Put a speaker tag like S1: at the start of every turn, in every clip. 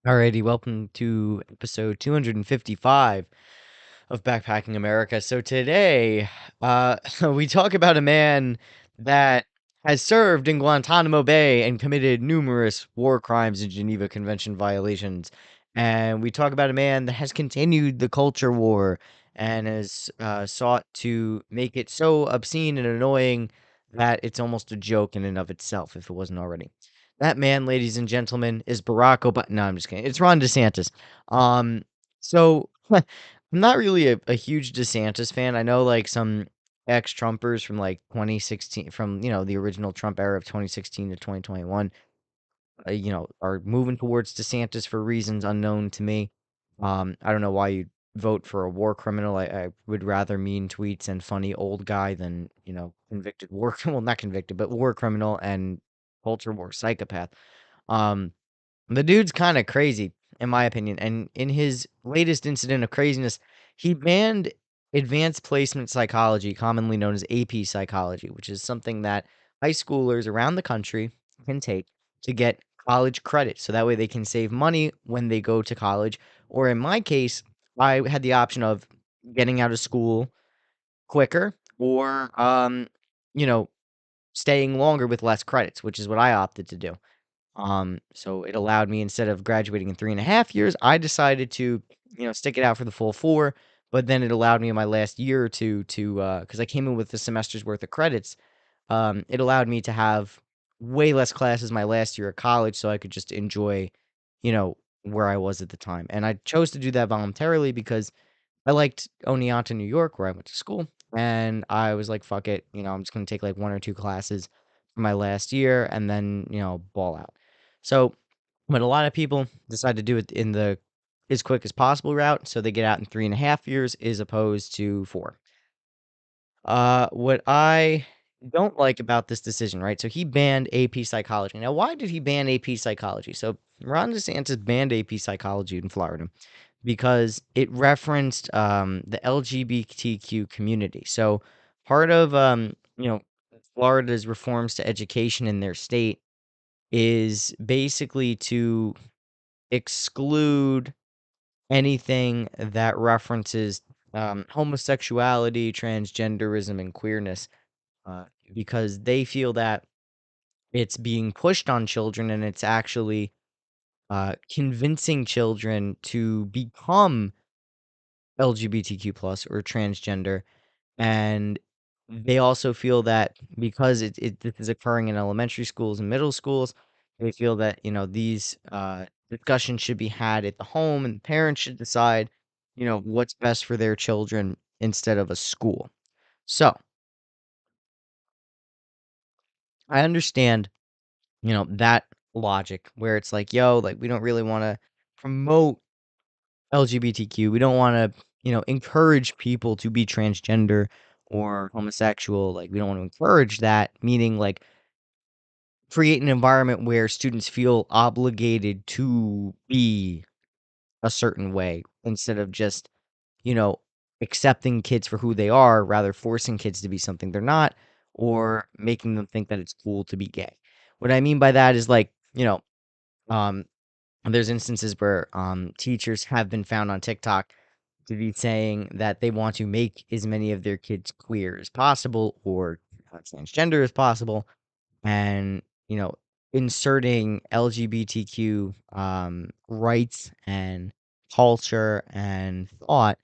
S1: Alrighty, welcome to episode 255 of Backpacking America. So today, we talk about a man that has served in Guantanamo Bay and committed numerous war crimes and Geneva Convention violations. And we talk about a man that has continued the culture war and has sought to make it so obscene and annoying that it's almost a joke in and of itself, if it wasn't already. That man, ladies and gentlemen, is Barack Obama. No, I'm just kidding. It's Ron DeSantis. So I'm not really a huge DeSantis fan. I know like some ex-Trumpers from like 2016, from the original Trump era of 2016 to 2021, are moving towards DeSantis for reasons unknown to me. I don't know why you vote for a war criminal. I would rather mean tweets and funny old guy than convicted war well, not convicted, but war criminal and culture war psychopath. Um, the dude's kind of crazy, in my opinion. And in his latest incident of craziness, he banned advanced placement psychology, commonly known as AP psychology, which is something that high schoolers around the country can take to get college credit. So that way they can save money when they go to college. Or in my case, I had the option of getting out of school quicker or, you know, staying longer with less credits, which is what I opted to do. So it allowed me, instead of graduating in 3.5 years, I decided to, stick it out for the full four. But then it allowed me in my last year or two to, because I came in with a semester's worth of credits. It allowed me to have way less classes my last year of college, so I could just enjoy, where I was at the time. And I chose to do that voluntarily because I liked Oneonta, New York, where I went to school, and I was like, "Fuck it, I'm just gonna take like one or two classes for my last year, and then ball out." So, but a lot of people decide to do it in the as quick as possible route, so they get out in 3.5 years as opposed to four. What I don't like about this decision, right? So he banned AP psychology. Now, why did he ban AP psychology? So Ron DeSantis banned AP psychology in Florida because it referenced the LGBTQ community. So part of Florida's reforms to education in their state is basically to exclude anything that references homosexuality, transgenderism, and queerness, uh, because they feel that it's being pushed on children and it's actually convincing children to become LGBTQ plus or transgender. And they also feel that because this is occurring in elementary schools and middle schools, they feel that, these discussions should be had at the home and parents should decide, what's best for their children instead of a school. So I understand, that logic where it's like, yo, like we don't really want to promote LGBTQ. We don't want to, encourage people to be transgender or homosexual. Like, we don't want to encourage that, meaning like create an environment where students feel obligated to be a certain way instead of just, you know, accepting kids for who they are, rather forcing kids to be something they're not or making them think that it's cool to be gay. What I mean by that is like, um, there's instances where teachers have been found on TikTok to be saying that they want to make as many of their kids queer as possible or transgender as possible, and inserting LGBTQ rights and culture and thought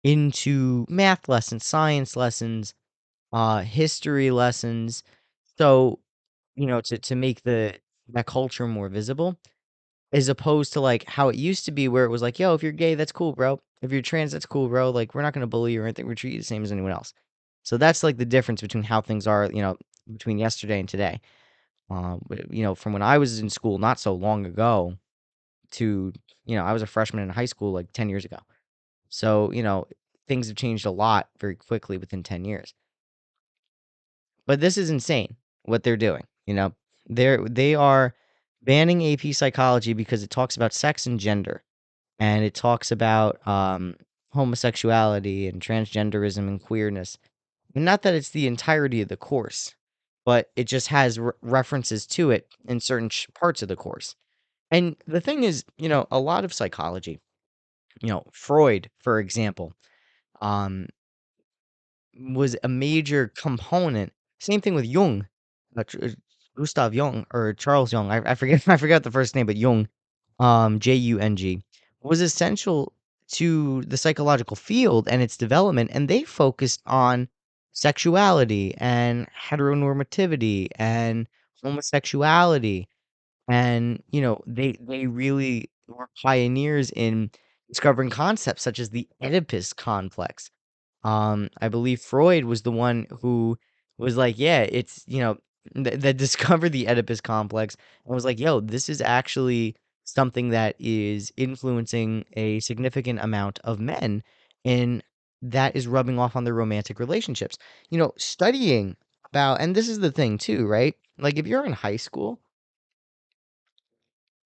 S1: into math lessons, science lessons, history lessons, so to make the that culture more visible, as opposed to, like, how it used to be where it was like, "Yo, if you're gay, that's cool, bro. If you're trans, that's cool, bro. Like, we're not gonna bully you or anything. We treat you the same as anyone else." So that's, like, the difference between how things are, between yesterday and today. From when I was in school not so long ago to, I was a freshman in high school, like, 10 years ago. So, things have changed a lot very quickly within 10 years. But this is insane what they're doing, they are banning AP psychology because it talks about sex and gender, and it talks about, homosexuality and transgenderism and queerness. And not that it's the entirety of the course, but it just has references to it in certain parts of the course. And the thing is, a lot of psychology, Freud, for example, um, was a major component. Same thing with Jung, Gustav Jung or Charles Jung. I forget I forgot the first name, but Jung, Jung, was essential to the psychological field and its development, and they focused on sexuality and heteronormativity and homosexuality, and they really were pioneers in discovering concepts such as the Oedipus complex. I believe Freud was the one who was like, yeah, it's, that discovered the Oedipus complex and was like, yo, this is actually something that is influencing a significant amount of men, and that is rubbing off on their romantic relationships. Studying about, and this is the thing too, right? Like if you're in high school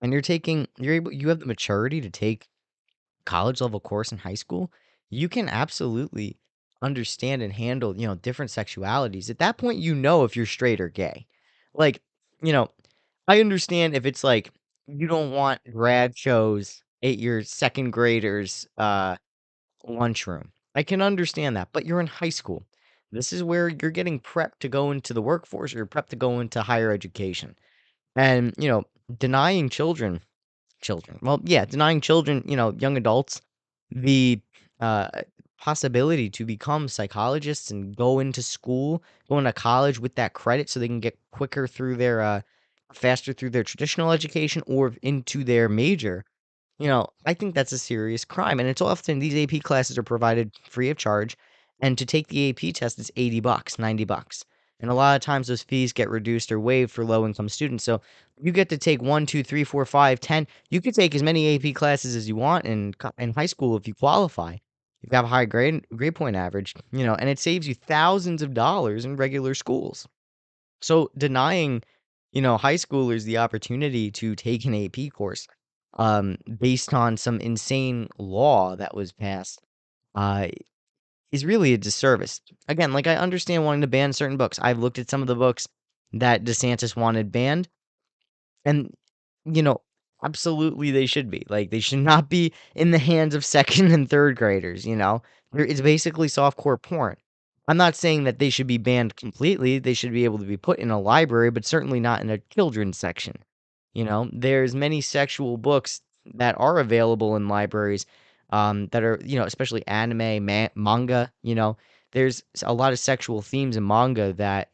S1: and you have the maturity to take college level course in high school, you can absolutely understand and handle, different sexualities. At that point, if you're straight or gay. Like, you know, I understand if it's like you don't want grad shows at your second graders lunchroom. I can understand that, but you're in high school. This is where you're getting prepped to go into the workforce, or you're prepped to go into higher education. And, denying well, yeah, denying children, young adults, the uh, possibility to become psychologists and go into school, go into college with that credit so they can get faster through their traditional education or into their major. I think that's a serious crime, and it's often these AP classes are provided free of charge, and to take the AP test is 80 bucks, 90 bucks. And a lot of times those fees get reduced or waived for low income students. So you get to take one, 2, 3, 4, 5, 10. You could take as many AP classes as you want in high school if you qualify. If you have a high grade point average, and it saves you thousands of dollars in regular schools. So denying, high schoolers the opportunity to take an AP course, based on some insane law that was passed, uh, is really a disservice. Again, like I understand wanting to ban certain books. I've looked at some of the books that DeSantis wanted banned, and, you know, absolutely they should be. Like, they should not be in the hands of second and third graders, you know? It's basically softcore porn. I'm not saying that they should be banned completely. They should be able to be put in a library, but certainly not in a children's section. There's many sexual books that are available in libraries, that are, especially anime, manga, there's a lot of sexual themes in manga that,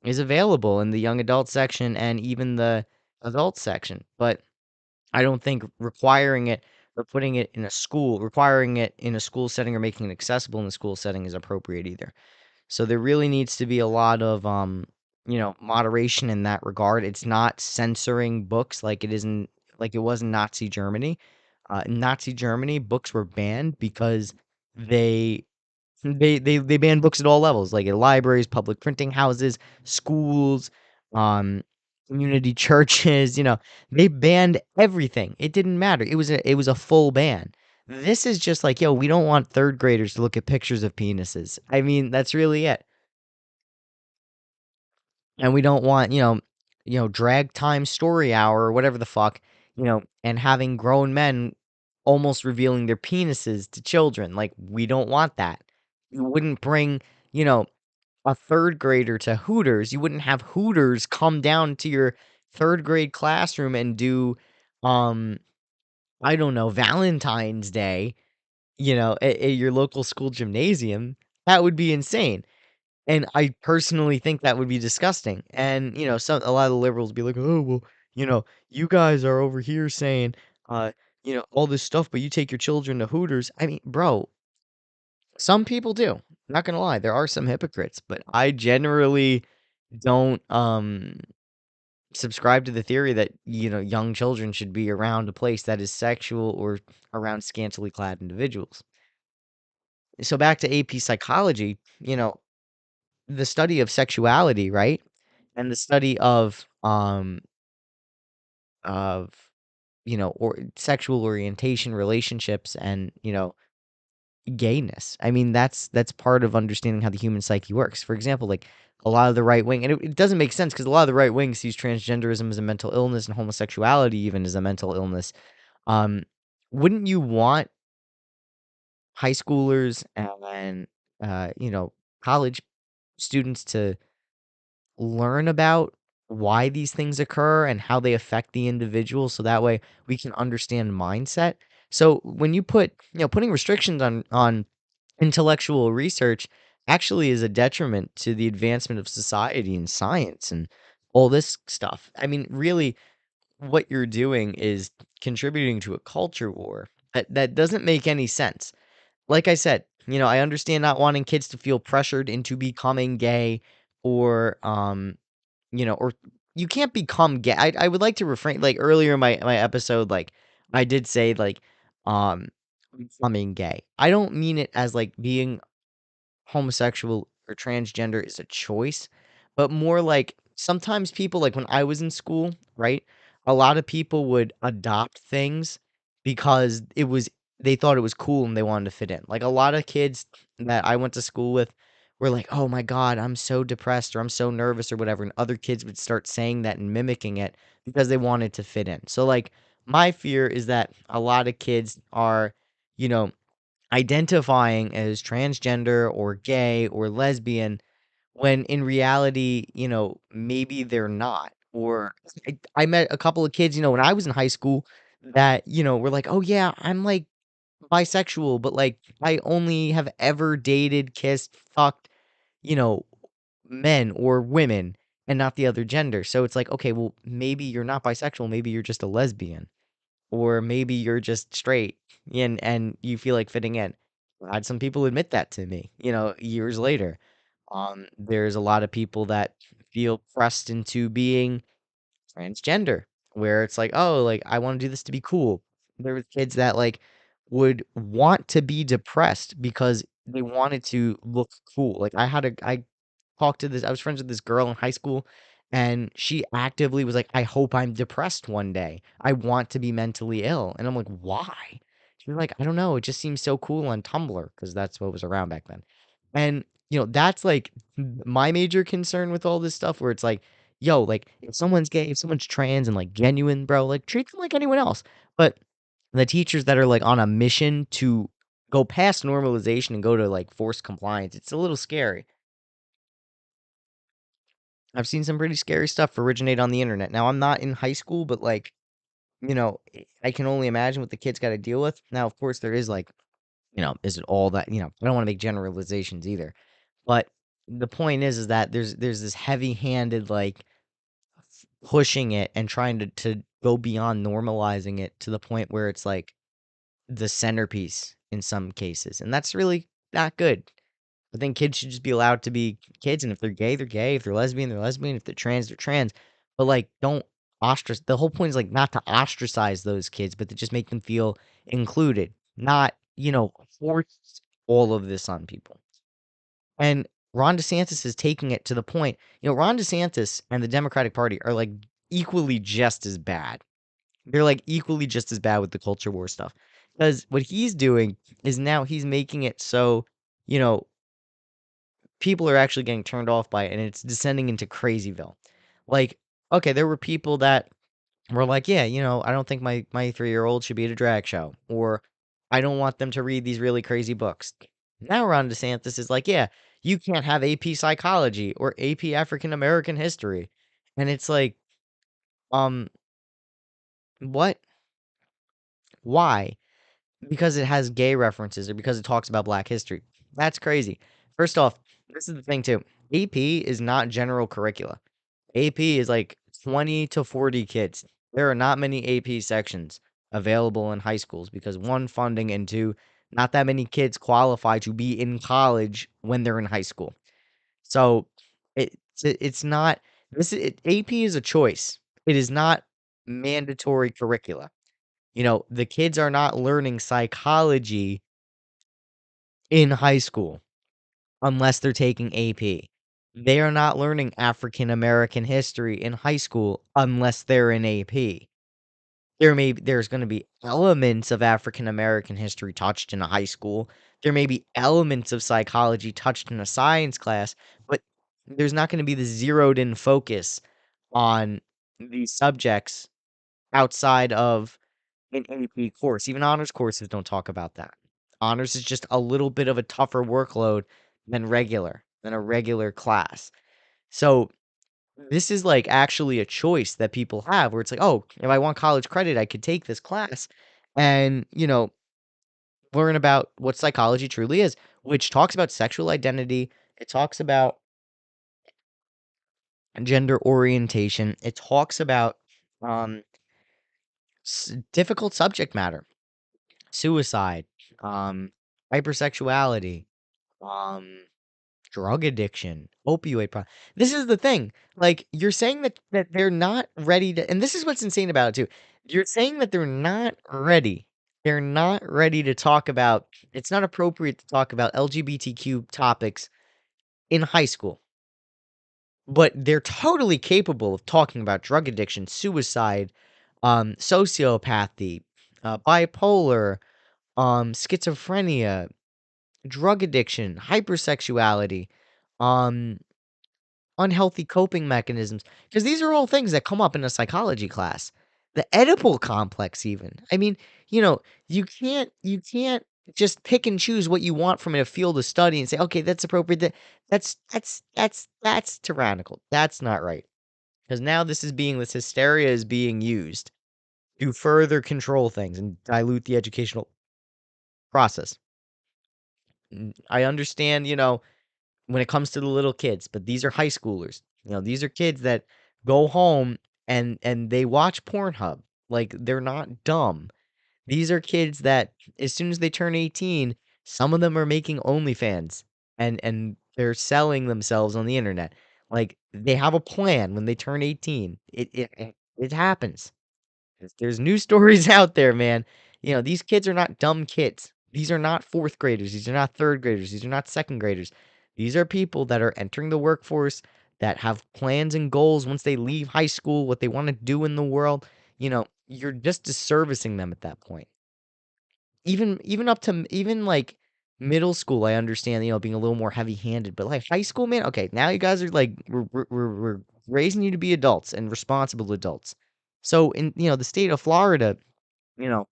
S1: is available in the young adult section and even the adult section. But I don't think requiring it or putting it in a school, requiring it in a school setting or making it accessible in the school setting is appropriate either. So there really needs to be a lot of moderation in that regard. It's not censoring books like it was in Nazi Germany. In Nazi Germany, books were banned because they they banned books at all levels, like at libraries, public printing houses, schools, um, community churches, they banned everything. It didn't matter. It was a full ban. This is just like, yo, we don't want third graders to look at pictures of penises. I mean, that's really it. And we don't want, drag time story hour or whatever the fuck, and having grown men almost revealing their penises to children. Like, we don't want that. You wouldn't bring, you know, a third grader to Hooters. You wouldn't have Hooters come down to your third grade classroom and do, um, I don't know, Valentine's Day, at your local school gymnasium. That would be insane. And I personally think that would be disgusting. And, a lot of the liberals be like, "Oh, well, you guys are over here saying, uh, all this stuff, but you take your children to Hooters." I mean, bro, some people do. Not gonna lie, there are some hypocrites, but I generally don't subscribe to the theory that, young children should be around a place that is sexual or around scantily clad individuals. So back to AP psychology, the study of sexuality, right? And the study of, or sexual orientation, relationships, and, gayness. I mean, that's part of understanding how the human psyche works. For example, like a lot of the right wing, and it doesn't make sense because a lot of the right wing sees transgenderism as a mental illness and homosexuality even as a mental illness. Um, wouldn't you want high schoolers and college students to learn about why these things occur and how they affect the individual so that way we can understand mindset? So when you put, putting restrictions on intellectual research actually is a detriment to the advancement of society and science and all this stuff. I mean, really, what you're doing is contributing to a culture war that doesn't make any sense. Like I said, I understand not wanting kids to feel pressured into becoming gay or or you can't become gay. I would like to refrain, like earlier in my episode, like I did say like um becoming gay. I don't mean it as like being homosexual or transgender is a choice, but more like sometimes people, like when I was in school, right? A lot of people would adopt things because they thought it was cool and they wanted to fit in. Like a lot of kids that I went to school with were like, "Oh my God, I'm so depressed or I'm so nervous or whatever." And other kids would start saying that and mimicking it because they wanted to fit in. So like my fear is that a lot of kids are, you know, identifying as transgender or gay or lesbian when in reality, maybe they're not. Or I met a couple of kids, when I was in high school that, were like, oh, yeah, I'm like bisexual, but like I only have ever dated, kissed, fucked, you know, men or women and not the other gender. So it's like, okay, well, maybe you're not bisexual. Maybe you're just a lesbian or maybe you're just straight and you feel like fitting in. I had some people admit that to me, years later. There's a lot of people that feel pressed into being transgender, where it's like, oh, like I want to do this to be cool. There was kids that like would want to be depressed because they wanted to look cool. Like I talked to this I was friends with this girl in high school, and she actively was like, "I hope I'm depressed one day. I want to be mentally ill." And I'm like, "Why?" She was like, "I don't know. It just seems so cool on Tumblr because that's what was around back then." And, that's like my major concern with all this stuff where it's like, yo, like if someone's gay, if someone's trans and like genuine, bro, like treat them like anyone else. But the teachers that are like on a mission to go past normalization and go to like forced compliance, it's a little scary. I've seen some pretty scary stuff originate on the internet. Now, I'm not in high school, but like, I can only imagine what the kids got to deal with. Now, of course, there is like, is it all that, I don't want to make generalizations either. But the point is that there's this heavy-handed like pushing it and trying to go beyond normalizing it to the point where it's like the centerpiece in some cases. And that's really not good. I think kids should just be allowed to be kids, and if they're gay, they're gay. If they're lesbian, they're lesbian. If they're trans, they're trans. But like, don't ostracize. The whole point is like not to ostracize those kids, but to just make them feel included, not force all of this on people. And Ron DeSantis is taking it to the point. Ron DeSantis and the Democratic Party are like equally just as bad. They're like equally just as bad with the culture war stuff because what he's doing is now he's making it so you know people are actually getting turned off by it and it's descending into crazyville. Like, okay, there were people that were like, yeah, I don't think my 3-year-old should be at a drag show, or I don't want them to read these really crazy books. Now Ron DeSantis is like, yeah, you can't have AP psychology or AP African American history. And it's like, um, what? Why? Because it has gay references or because it talks about black history. That's crazy. First off, this is the thing too. AP is not general curricula. AP is like 20 to 40 kids. There are not many AP sections available in high schools because one, funding, and two, not that many kids qualify to be in college when they're in high school. So it's not AP is a choice. It is not mandatory curricula. The kids are not learning psychology in high school unless they're taking AP. They are not learning African American history in high school unless they're in AP. There's going to be elements of African American history touched in a high school, There may be elements of psychology touched in a science class, but there's not gonna be the zeroed in focus on these subjects outside of an AP course. Even honors courses don't talk about that. Honors is just a little bit of a tougher workload than a regular class. So this is like actually a choice that people have where it's like, oh, if I want college credit, I could take this class and, learn about what psychology truly is, which talks about sexual identity. It talks about gender orientation. It talks about um, difficult subject matter, suicide, um, hypersexuality, um, drug addiction, opioid problem. This is the thing. Like you're saying that they're not ready to, and this is what's insane about it too. You're saying that they're not ready. They're not ready to talk about. It's not appropriate to talk about LGBTQ topics in high school, but they're totally capable of talking about drug addiction, suicide, sociopathy, bipolar, schizophrenia, drug addiction, hypersexuality, um, unhealthy coping mechanisms, because these are all things that come up in a psychology class. The Oedipal complex, even. I mean, you can't just pick and choose what you want from a field of study and say, okay, that's appropriate. That's tyrannical. That's not right. Because now this hysteria is being used to further control things and dilute the educational process. I understand, when it comes to the little kids, but these are high schoolers. These are kids that go home and they watch Pornhub. Like they're not dumb. These are kids that as soon as they turn 18, some of them are making OnlyFans and they're selling themselves on the internet. Like they have a plan when they turn 18. It happens. There's news stories out there, man. These kids are not dumb kids. These are not fourth graders. These are not third graders. These are not second graders. These are people that are entering the workforce that have plans and goals once they leave high school, what they want to do in the world. You're just disservicing them at that point. Even up to even like middle school, I understand, being a little more heavy-handed, but like high school, man, okay, now you guys are like we're raising you to be adults and responsible adults. So in the state of Florida, you know,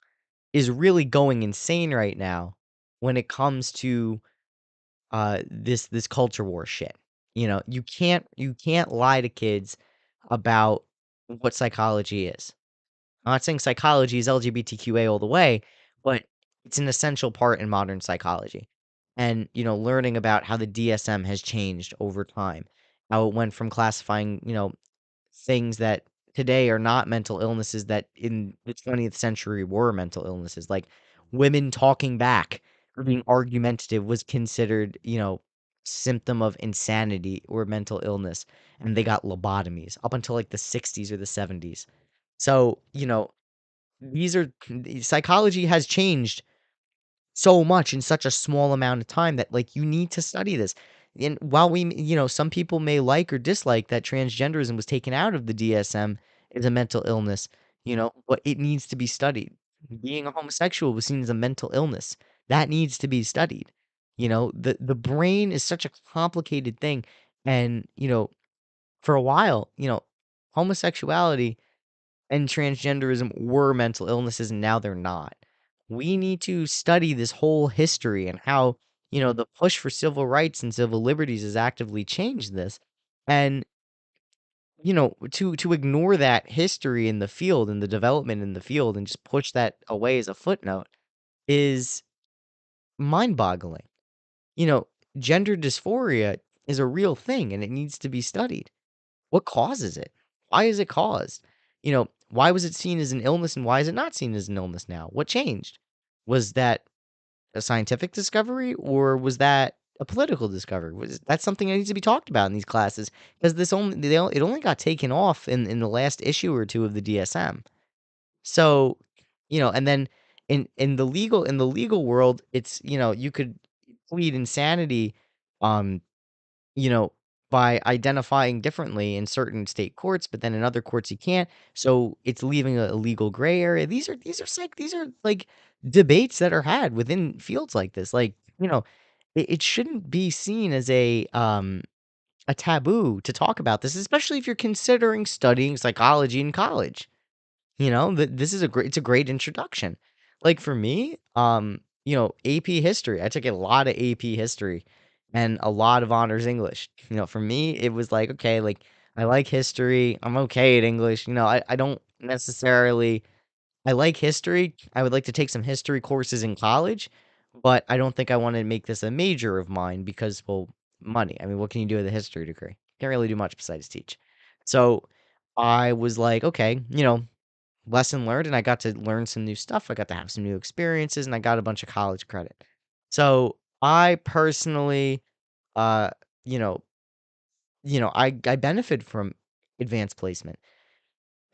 S1: is really going insane right now when it comes to this culture war shit. You can't lie to kids about what psychology is. I'm not saying psychology is LGBTQA all the way, but it's an essential part in modern psychology. And, learning about how the DSM has changed over time, how it went from classifying, things that today are not mental illnesses that in the 20th century were mental illnesses. Like women talking back or being argumentative was considered, symptom of insanity or mental illness. And they got lobotomies up until like the 60s or the 70s. So, these are psychology has changed so much in such a small amount of time that like you need to study this. And while some people may like or dislike that transgenderism was taken out of the DSM as a mental illness, but it needs to be studied. Being a homosexual was seen as a mental illness. That needs to be studied. The brain is such a complicated thing. And, for a while, homosexuality and transgenderism were mental illnesses and now they're not. We need to study this whole history and how, the push for civil rights and civil liberties has actively changed this. And, to ignore that history in the field and the development in the field and just push that away as a footnote is mind-boggling. You know, Gender dysphoria is a real thing and it needs to be studied. What causes it? Why is it caused? Why was it seen as an illness and why is it not seen as an illness now? What changed? Was that a scientific discovery or was that a political discovery? Was that something that needs to be talked about in these classes? Because it only got taken off in the last issue or two of the DSM. So, and then in the legal world, it's you could plead insanity, um, you know, by identifying differently in certain state courts, but then in other courts you can't. So it's leaving a legal gray area. These are like debates that are had within fields like this. Like you know, it shouldn't be seen as a taboo to talk about this, especially if you're considering studying psychology in college. This is it's a great introduction. Like for me, AP history. I took a lot of AP history and a lot of honors English. For me, it was like, okay, like I like history. I'm okay at English. I don't necessarily I like history. I would like to take some history courses in college, but I don't think I want to make this a major of mine because, well, money. I mean, what can you do with a history degree? Can't really do much besides teach. So I was like, okay, lesson learned, and I got to learn some new stuff. I got to have some new experiences, and I got a bunch of college credit. So I personally, uh, you know, I benefit from advanced placement.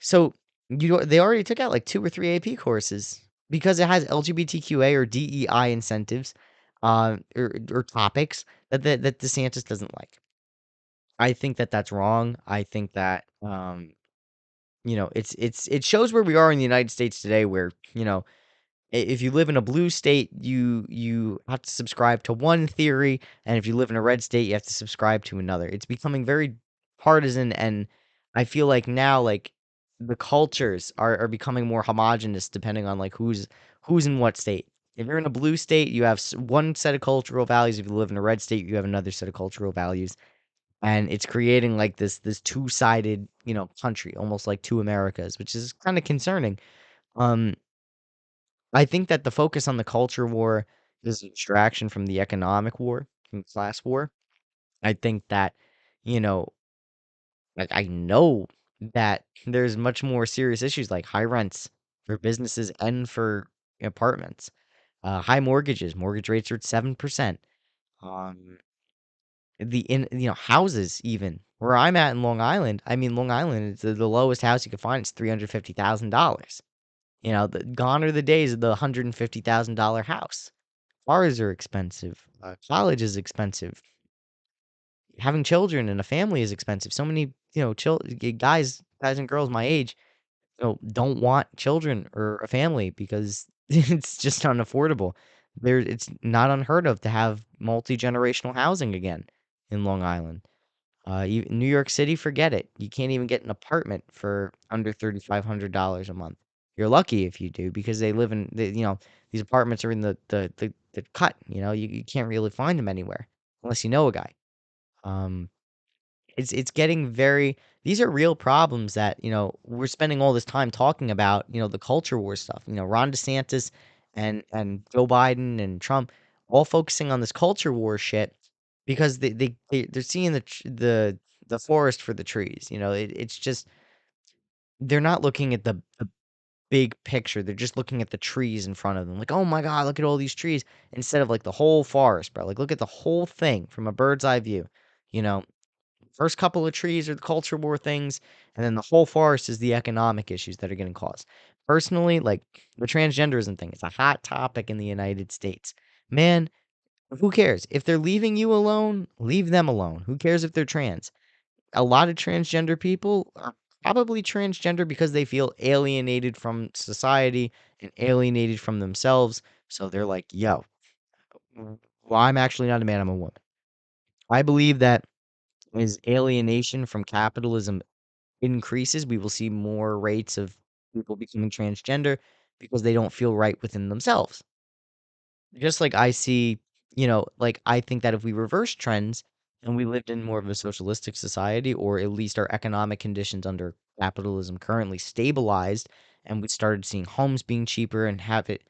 S1: So they already took out like 2 or 3 AP courses because it has LGBTQA or DEI incentives, or topics that DeSantis doesn't like. I think that that's wrong. I think that, it shows where we are in the United States today where, if you live in a blue state, you have to subscribe to one theory, and if you live in a red state, you have to subscribe to another. It's becoming very partisan, and I feel like now, like the cultures are becoming more homogenous depending on like who's in what state. If you're in a blue state, you have one set of cultural values. If you live in a red state, you have another set of cultural values, and it's creating like this two-sided, country, almost like two Americas, which is kind of concerning. Um, I think that the focus on the culture war is a distraction from the economic war, from the class war. I think that, you know, like I know that there's much more serious issues like high rents for businesses and for apartments, high mortgages. Mortgage rates are at 7%. Um, houses even where I'm at in Long Island. I mean, Long Island is the lowest house you can find is $350,000. Gone are the days of the $150,000 house. Cars are expensive. College is expensive. Having children and a family is expensive. So many, guys and girls my age, don't want children or a family because it's just unaffordable. It's not unheard of to have multi-generational housing again in Long Island. New York City, forget it. You can't even get an apartment for under $3,500 a month. You're lucky if you do because they live in these apartments are in the cut. You can't really find them anywhere unless you know a guy. Um, it's getting very. These are real problems that we're spending all this time talking about. The culture war stuff. Ron DeSantis and Joe Biden and Trump all focusing on this culture war shit because they're seeing the forest for the trees. It's just they're not looking at the big picture. They're just looking at the trees in front of them. Like, oh my God, look at all these trees instead of like the whole forest, bro. Like, look at the whole thing from a bird's eye view. You know, First couple of trees are the culture war things, and then the whole forest is the economic issues that are getting caused. Personally, like the transgenderism thing, it's a hot topic in the United States. Man, who cares? If they're leaving you alone, leave them alone. Who cares if they're trans? A lot of transgender people are probably transgender because they feel alienated from society and alienated from themselves. So they're like, yo, well, I'm actually not a man, I'm a woman. I believe that as alienation from capitalism increases, we will see more rates of people becoming transgender because they don't feel right within themselves. Just like I see, like I think that if we reverse trends and we lived in more of a socialistic society, or at least our economic conditions under capitalism currently stabilized, and we started seeing homes being cheaper and have it,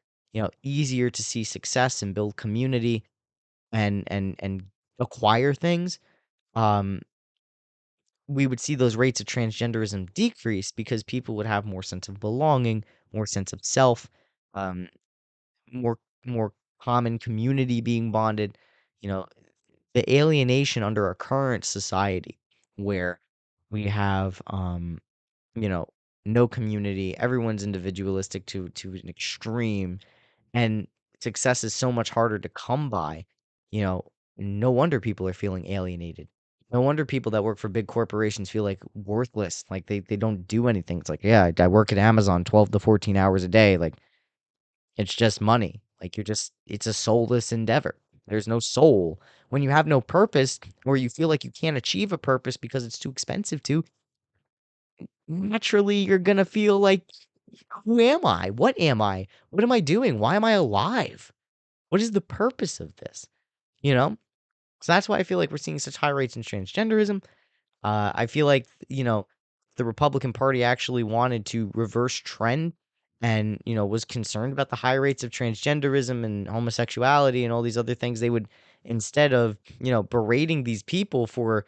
S1: easier to see success and build community and acquire things, um, we would see those rates of transgenderism decrease because people would have more sense of belonging, more sense of self, um, more common community being bonded. You know, the alienation under our current society, where we have, you know, no community, everyone's individualistic to an extreme, and success is so much harder to come by. You know, no wonder people are feeling alienated. No wonder people that work for big corporations feel like worthless, like they don't do anything. It's like, yeah, I work at Amazon 12 to 14 hours a day. Like it's just money. Like it's a soulless endeavor. There's no soul. When you have no purpose or you feel like you can't achieve a purpose because it's too expensive to, naturally you're gonna feel like, who am I? What am I? What am I doing? Why am I alive? What is the purpose of this? You know? So that's why I feel like we're seeing such high rates in transgenderism. I feel like, the Republican Party actually wanted to reverse trend and, was concerned about the high rates of transgenderism and homosexuality and all these other things. They would, instead of, berating these people for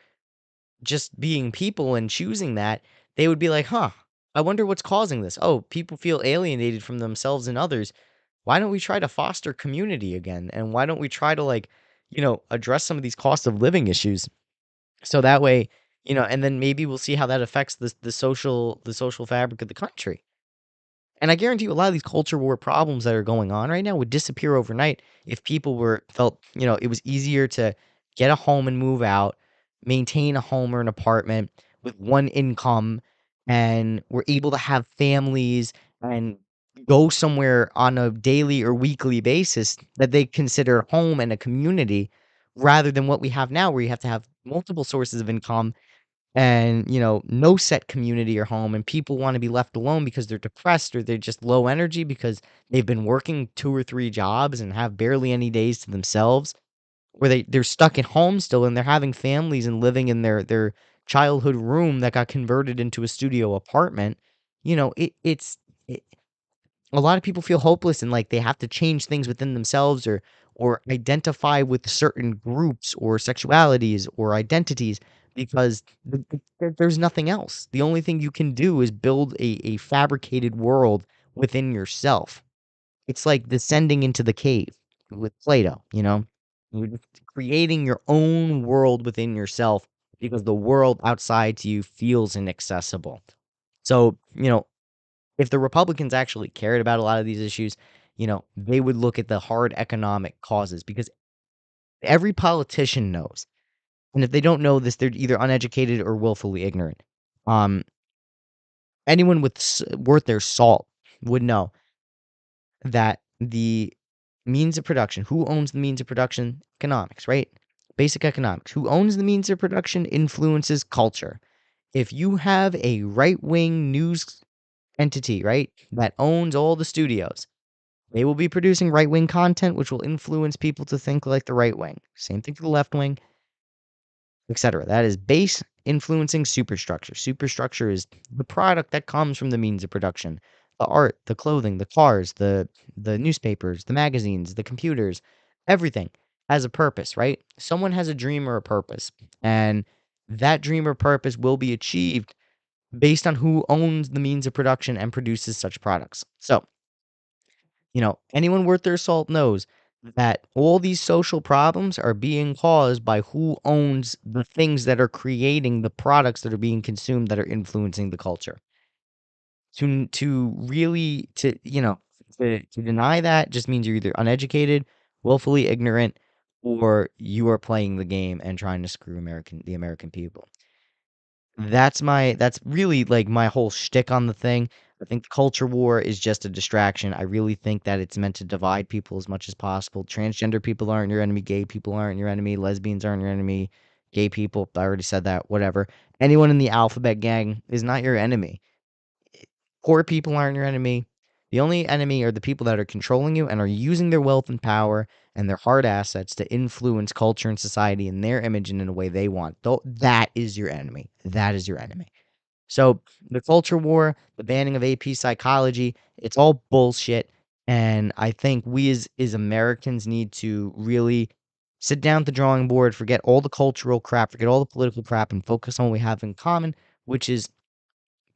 S1: just being people and choosing that, they would be like, huh, I wonder what's causing this. Oh, people feel alienated from themselves and others. Why don't we try to foster community again? And why don't we try to, like, address some of these cost of living issues? So that way, and then maybe we'll see how that affects the social fabric of the country. And I guarantee you a lot of these culture war problems that are going on right now would disappear overnight if people were felt, it was easier to get a home and move out, maintain a home or an apartment with one income, and were able to have families and go somewhere on a daily or weekly basis that they consider home and a community rather than what we have now where you have to have multiple sources of income and no set community or home, and people want to be left alone because they're depressed or they're just low energy because they've been working 2 or 3 jobs and have barely any days to themselves, where they're stuck at home still and they're having families and living in their childhood room that got converted into a studio apartment. It, a lot of people feel hopeless and like they have to change things within themselves or identify with certain groups or sexualities or identities because there's nothing else. The only thing you can do is build a fabricated world within yourself. It's like descending into the cave with Plato. You're just creating your own world within yourself because the world outside to you feels inaccessible. So, if the Republicans actually cared about a lot of these issues, they would look at the hard economic causes because every politician knows. And if they don't know this, they're either uneducated or willfully ignorant. Um, anyone worth their salt would know that the means of production, who owns the means of production? Economics, right? Basic economics. Who owns the means of production influences culture. If you have a right wing news entity, right, that owns all the studios, they will be producing right wing content, which will influence people to think like the right wing. Same thing for the left wing, etc. That is base influencing superstructure. Superstructure is the product that comes from the means of production. The art, the clothing, the cars, the newspapers, the magazines, the computers, everything has a purpose, right? Someone has a dream or a purpose, and that dream or purpose will be achieved based on who owns the means of production and produces such products. So, anyone worth their salt knows that all these social problems are being caused by who owns the things that are creating the products that are being consumed that are influencing the culture. To really to deny that just means you're either uneducated, willfully ignorant, or you are playing the game and trying to screw the American people. That's really, like, my whole shtick on the thing. I think the culture war is just a distraction. I really think that it's meant to divide people as much as possible. Transgender people aren't your enemy, gay people aren't your enemy, lesbians aren't your enemy, gay people, I already said that, whatever. Anyone in the alphabet gang is not your enemy. Poor people aren't your enemy. The only enemy are the people that are controlling you and are using their wealth and power and their hard assets to influence culture and society in their image and in a way they want. That is your enemy. That is your enemy. So the culture war, the banning of AP psychology, it's all bullshit. And I think we as Americans need to really sit down at the drawing board, forget all the cultural crap, forget all the political crap, and focus on what we have in common, which is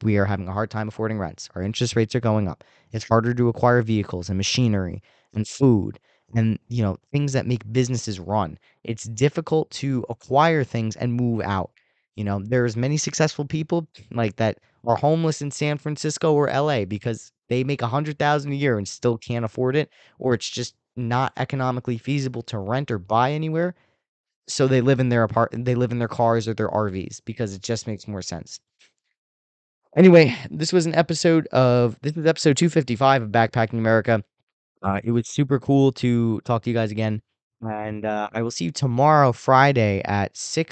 S1: we are having a hard time affording rents. Our interest rates are going up. It's harder to acquire vehicles and machinery and food and things that make businesses run. It's difficult to acquire things and move out. There's many successful people like that are homeless in San Francisco or LA because they make 100,000 a year and still can't afford it, or it's just not economically feasible to rent or buy anywhere. So they live in they live in their cars or their RVs because it just makes more sense. Anyway, this is episode 255 of Backpacking America. It was super cool to talk to you guys again. and I will see you tomorrow, Friday at 6